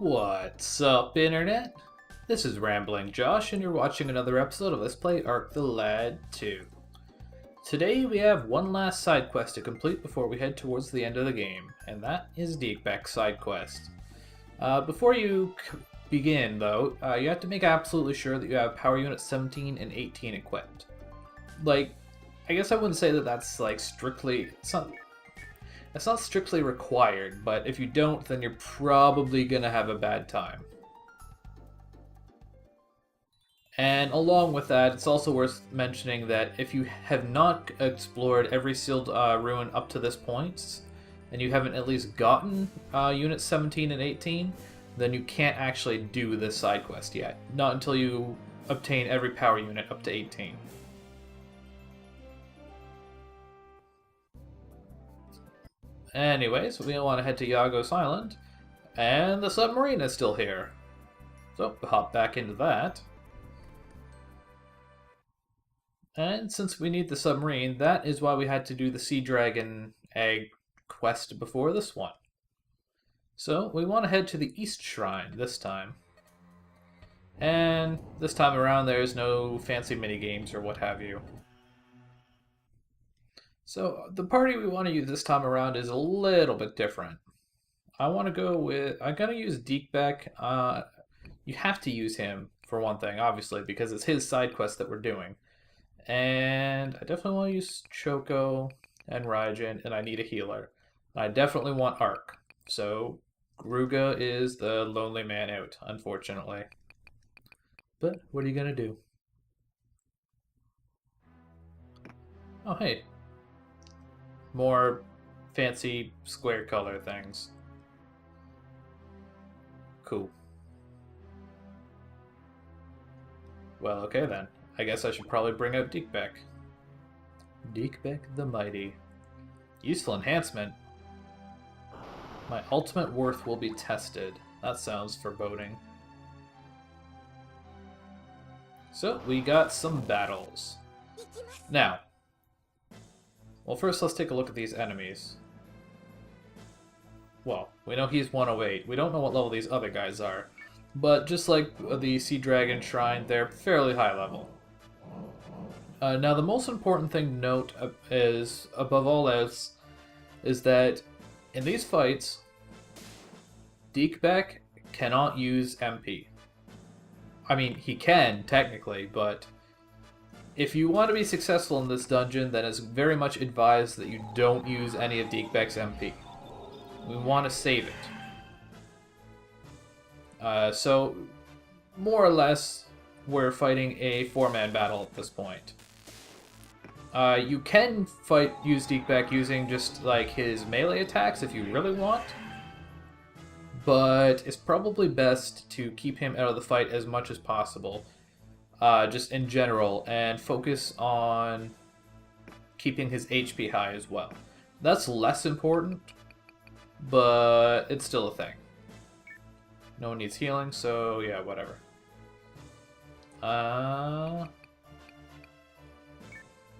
What's up, Internet? This is Rambling Josh, and you're watching another episode of Let's Play Ark the Lad 2. Today we have one last side quest to complete before we head towards the end of the game, and that is Deekbeck's side quest. Before you begin, though, you have to make absolutely sure that you have power units 17 and 18 equipped. Like, I guess I wouldn't say that that's like strictly... It's not strictly required, but if you don't, then you're probably gonna have a bad time. And along with that, it's also worth mentioning that if you have not explored every sealed ruin up to this point, and you haven't at least gotten units 17 and 18, then you can't actually do this side quest yet. Not until you obtain every power unit up to 18. Anyways, we want to head to Yagos Island, and the submarine is still here. So, we'll hop back into that. And since we need the submarine, that is why we had to do the Sea Dragon Egg quest before this one. So, we want to head to the East Shrine this time. And this time around, there's no fancy minigames or what have you. So, the party we want to use this time around is a little bit different. I'm going to use Deekbeck. You have to use him, for one thing, obviously, because it's his side quest that we're doing. And I definitely want to use Choco and Raijin, and I need a healer. I definitely want Ark. So, Gruga is the lonely man out, unfortunately. But, what are you going to do? Oh, hey. More fancy square color things. Cool. Well, okay then. I guess I should probably bring out Deekbeck. Deekbeck the Mighty. Useful enhancement. My ultimate worth will be tested. That sounds foreboding. So, we got some battles. Now, well, first let's take a look at these enemies. Well, we know he's 108. We don't know what level these other guys are. But just like the Sea Dragon Shrine, they're fairly high level. Now, the most important thing to note is, above all else, is that in these fights, Deekbeck cannot use MP. I mean, he can, technically, but if you want to be successful in this dungeon, then it's very much advised that you don't use any of Deekbeck's MP. We want to save it. So, more or less, we're fighting a 4-man battle at this point. You can use Deekbeck using just like his melee attacks if you really want, but it's probably best to keep him out of the fight as much as possible. Just in general, and focus on keeping his HP high as well. That's less important, but it's still a thing. No one needs healing, so yeah, whatever.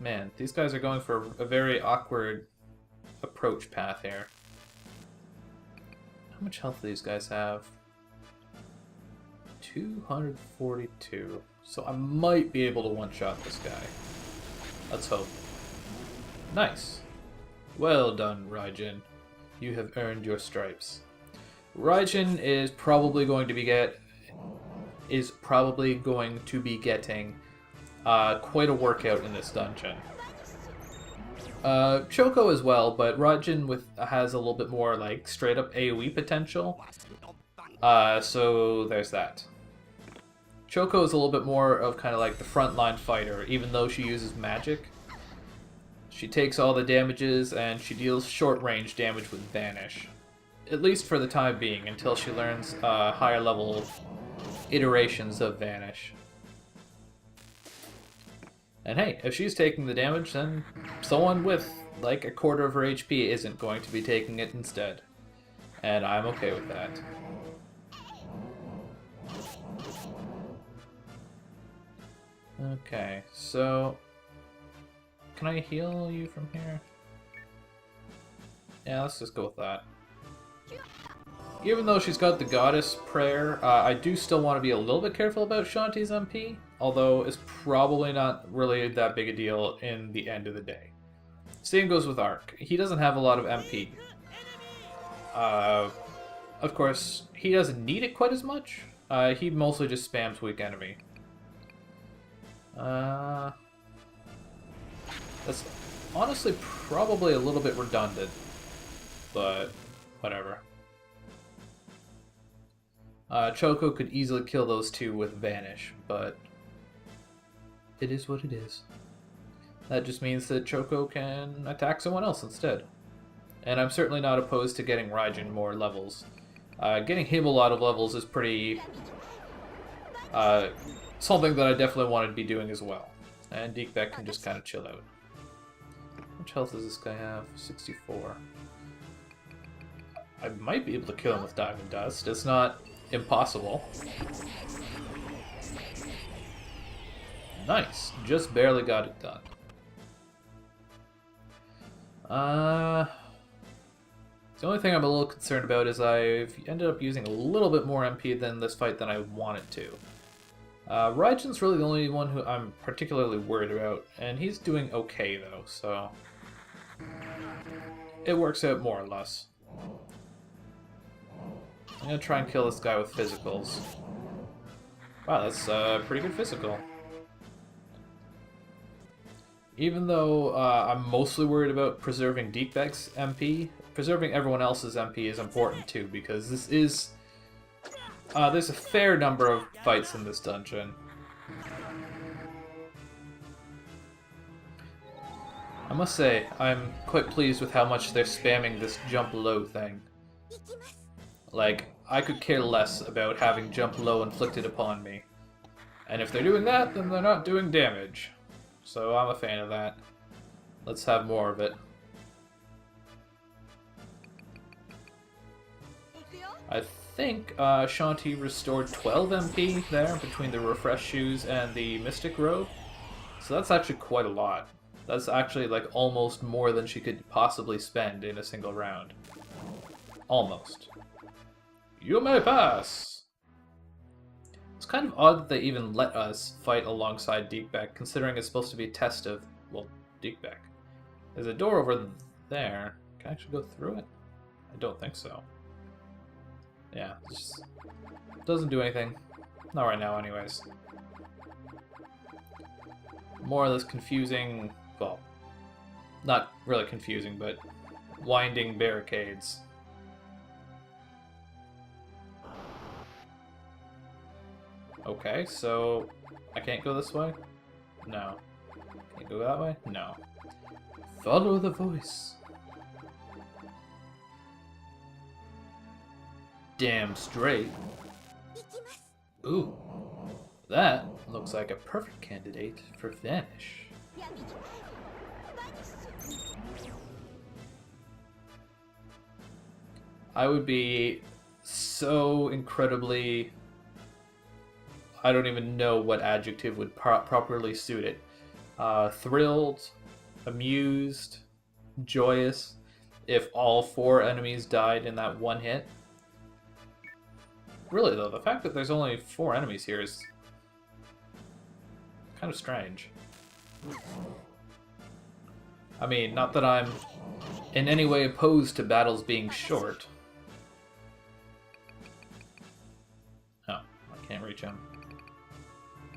Man, these guys are going for a very awkward approach path here. How much health do these guys have? 242. So I might be able to one-shot this guy. Let's hope. Nice. Well done, Raijin. You have earned your stripes. Raijin is probably going to be getting quite a workout in this dungeon. Choco as well, but Raijin has a little bit more like straight up AoE potential. So there's that. Choco is a little bit more of kind of like the frontline fighter, even though she uses magic. She takes all the damages and she deals short-range damage with Vanish. At least for the time being, until she learns higher level iterations of Vanish. And hey, if she's taking the damage, then someone with like a quarter of her HP isn't going to be taking it instead. And I'm okay with that. Okay, so can I heal you from here? Yeah, let's just go with that. Even though she's got the Goddess Prayer, I do still want to be a little bit careful about Shanti's MP, although it's probably not really that big a deal in the end of the day. Same goes with Ark. He doesn't have a lot of MP. Of course, he doesn't need it quite as much. He mostly just spams weak enemy. That's honestly probably a little bit redundant, but whatever. Choco could easily kill those two with Vanish, but it is what it is. That just means that Choco can attack someone else instead. And I'm certainly not opposed to getting Raijin more levels. Getting him a lot of levels is pretty... something that I definitely wanted to be doing as well. And Deekbeck can just kind of chill out. How much health does this guy have? 64. I might be able to kill him with Diamond Dust. It's not impossible. Nice. Just barely got it done. The only thing I'm a little concerned about is I've ended up using a little bit more MP than this fight than I wanted to. Raijin's really the only one who I'm particularly worried about, and he's doing okay though, so it works out more or less. I'm gonna try and kill this guy with physicals. Wow, that's a pretty good physical. Even though I'm mostly worried about preserving Deekbeck's MP, preserving everyone else's MP is important too, because this is... there's a fair number of fights in this dungeon. I must say, I'm quite pleased with how much they're spamming this jump low thing. Like, I could care less about having jump low inflicted upon me. And if they're doing that, then they're not doing damage. So I'm a fan of that. Let's have more of it. I think Shanti restored 12 MP there between the Refresh Shoes and the Mystic Robe. So that's actually quite a lot. That's actually like almost more than she could possibly spend in a single round. Almost. You may pass! It's kind of odd that they even let us fight alongside Deekbeck, considering it's supposed to be a test of, well, Deekbeck. There's a door over there. Can I actually go through it? I don't think so. Yeah, it just doesn't do anything. Not right now, anyways. More or less confusing, well, not really confusing, but winding barricades. Okay, so I can't go this way? No. Can't go that way? No. Follow the voice. Damn straight. Ooh. That looks like a perfect candidate for Vanish. I would be so incredibly... I don't even know what adjective would properly suit it. Thrilled, amused, joyous, if all 4 enemies died in that one hit. Really though, the fact that there's only 4 enemies here is kind of strange. I mean, not that I'm in any way opposed to battles being short. Oh, I can't reach him.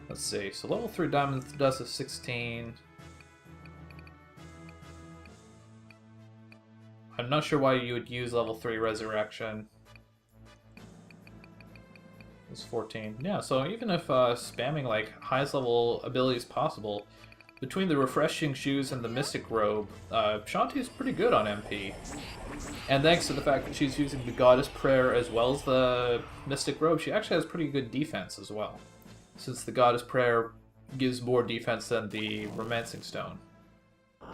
Let's see, so level 3 Diamond Dust is 16. I'm not sure why you would use level 3 Resurrection. It's 14. Yeah, so even if spamming like highest level abilities possible, between the Refreshing Shoes and the Mystic Robe, Shanti's pretty good on MP. And thanks to the fact that she's using the Goddess Prayer as well as the Mystic Robe, she actually has pretty good defense as well. Since the Goddess Prayer gives more defense than the Romancing Stone. I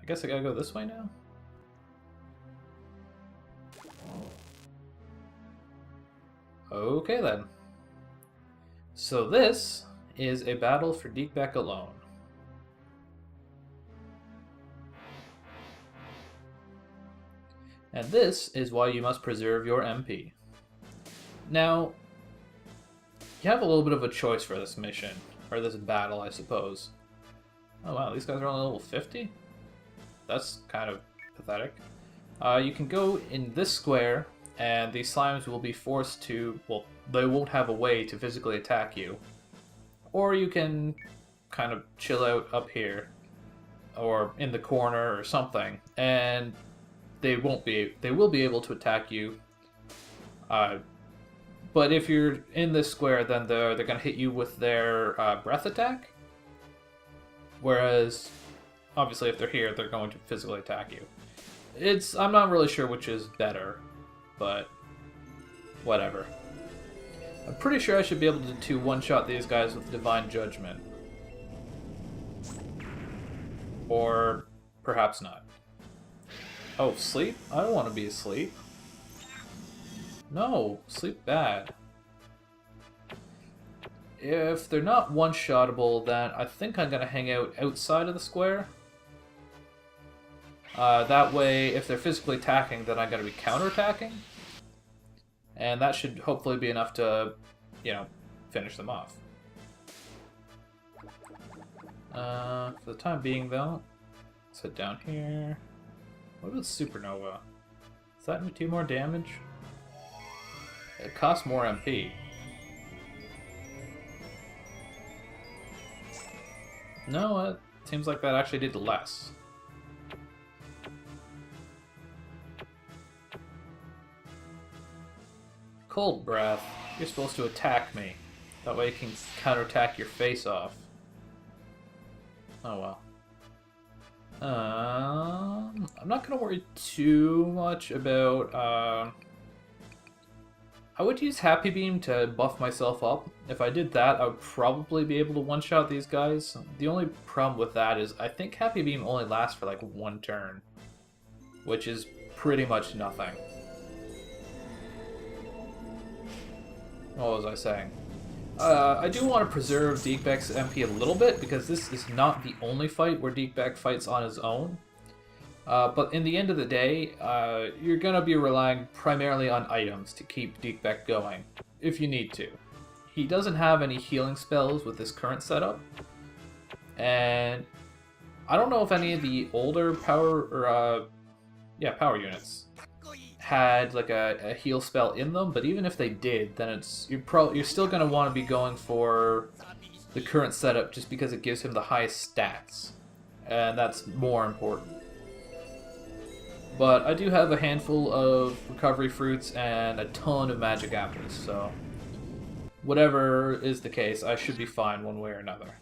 guess I gotta go this way now? Okay then. So this is a battle for Deekbeck alone. And this is why you must preserve your MP. Now, you have a little bit of a choice for this mission, or this battle, I suppose. Oh wow, these guys are only level 50? That's kind of pathetic. You can go in this square, and these slimes will be forced to, well, they won't have a way to physically attack you. Or you can kind of chill out up here, or in the corner or something, and they will be able to attack you. But if you're in this square, then they're going to hit you with their breath attack. Whereas, obviously, if they're here, they're going to physically attack you. I'm not really sure which is better, but whatever. I'm pretty sure I should be able to one-shot these guys with Divine Judgment. Or perhaps not. Oh, sleep? I don't want to be asleep. No, sleep bad. If they're not one-shottable, then I think I'm going to hang out outside of the square. That way, if they're physically attacking, then I'm going to be counterattacking. And that should hopefully be enough to, finish them off. For the time being, though, let's head down here. What about Supernova? Does that do more damage? It costs more MP. No, it seems like that actually did less. Cold Breath. You're supposed to attack me. That way you can counterattack your face off. Oh well. I'm not going to worry too much about... I would use Happy Beam to buff myself up. If I did that, I would probably be able to one-shot these guys. The only problem with that is I think Happy Beam only lasts for like one turn, which is pretty much nothing. What was I saying? I do want to preserve Deekbek's MP a little bit, because this is not the only fight where Deekbek fights on his own. But in the end of the day, you're going to be relying primarily on items to keep Deekbek going, if you need to. He doesn't have any healing spells with this current setup, and I don't know if any of the older power units had like a heal spell in them, but even if they did, then you're still going to want to be going for the current setup just because it gives him the highest stats, and that's more important. But I do have a handful of recovery fruits and a ton of magic apples, so whatever is the case, I should be fine one way or another.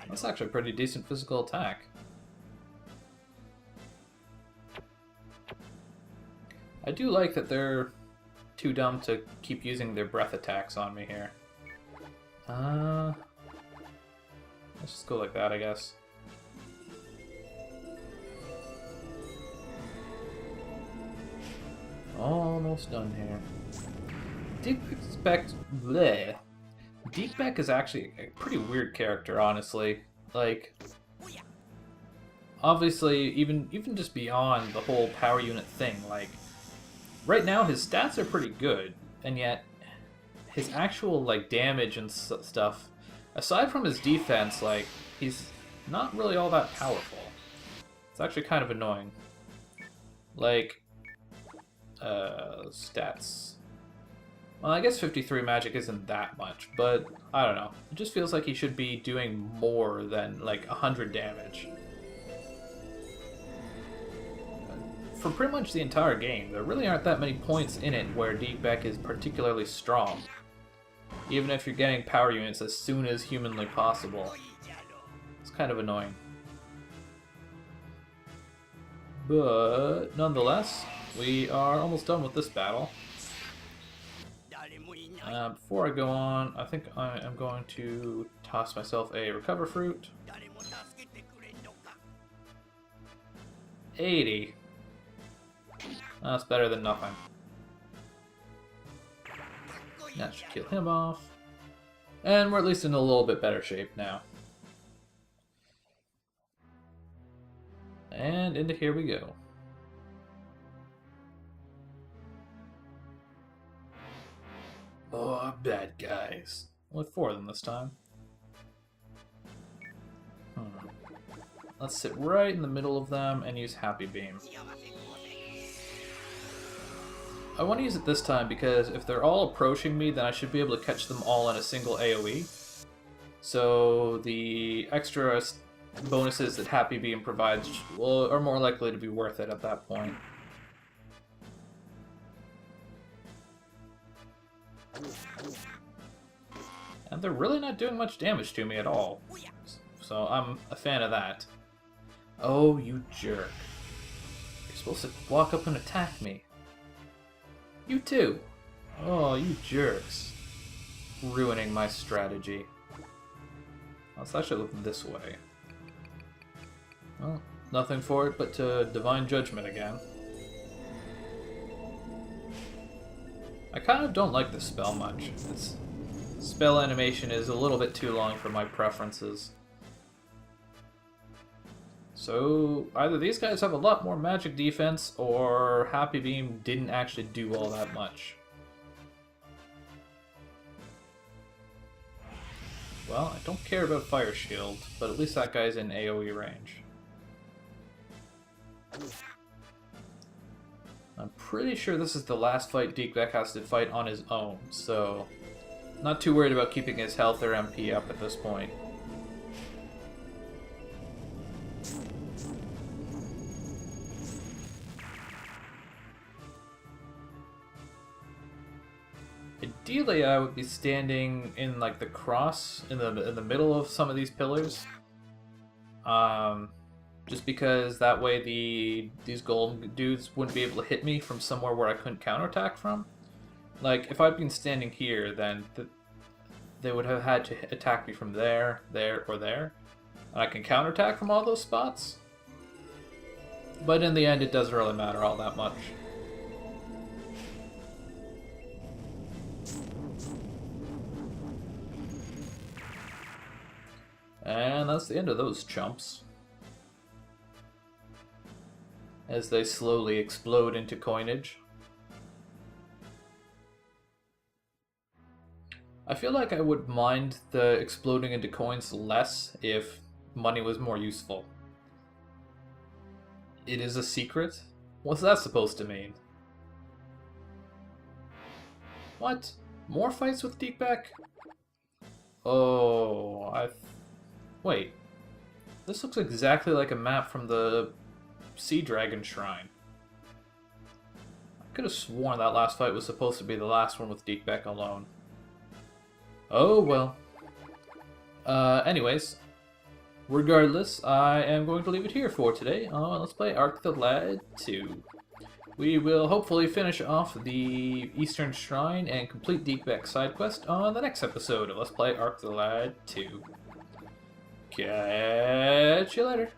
That's actually a pretty decent physical attack. I do like that they're too dumb to keep using their breath attacks on me here. Let's just go like that, I guess. Almost done here. Deekbek is actually a pretty weird character, honestly. Like, obviously, even just beyond the whole power unit thing, like, right now his stats are pretty good, and yet his actual, like, damage and stuff, aside from his defense, like, he's not really all that powerful. It's actually kind of annoying. Like, stats. Well, I guess 53 magic isn't that much, but I don't know. It just feels like he should be doing more than like 100 damage. For pretty much the entire game, there really aren't that many points in it where Deekbek is particularly strong. Even if you're getting power units as soon as humanly possible. It's kind of annoying. But nonetheless, we are almost done with this battle. Before I go on, I think I am going to toss myself a recover fruit. 80. That's better than nothing. That should kill him off. And we're at least in a little bit better shape now. And into here we go. Oh, bad guys. Only 4 of them this time. Let's sit right in the middle of them and use Happy Beam. I want to use it this time because if they're all approaching me, then I should be able to catch them all in a single AoE. So the extra bonuses that Happy Beam provides are more likely to be worth it at that point. And they're really not doing much damage to me at all. So I'm a fan of that. Oh, you jerk. You're supposed to walk up and attack me. You too. Oh, you jerks. Ruining my strategy. Let's actually look this way. Well, nothing for it but to Divine Judgment again. I kind of don't like this spell much. Its spell animation is a little bit too long for my preferences. So, either these guys have a lot more magic defense, or Happy Beam didn't actually do all that much. Well, I don't care about Fire Shield, but at least that guy's in AoE range. I'm pretty sure this is the last fight Deekbeck has to fight on his own, so not too worried about keeping his health or MP up at this point. Ideally, I would be standing in like the cross in the middle of some of these pillars, just because that way these golden dudes wouldn't be able to hit me from somewhere where I couldn't counterattack from. Like if I'd been standing here, then they would have had to attack me from there, or there, and I can counterattack from all those spots. But in the end, it doesn't really matter all that much. And that's the end of those chumps. As they slowly explode into coinage. I feel like I would mind the exploding into coins less if money was more useful. It is a secret? What's that supposed to mean? What? More fights with Deekbeck? Oh, wait. This looks exactly like a map from the Sea Dragon Shrine. I could have sworn that last fight was supposed to be the last one with Deekbeck alone. Oh well. Anyways, regardless, I am going to leave it here for today. Let's play Ark the Lad 2. We will hopefully finish off the Eastern Shrine and complete Deekbeck's side quest on the next episode of Let's Play Ark the Lad 2. Catch you later.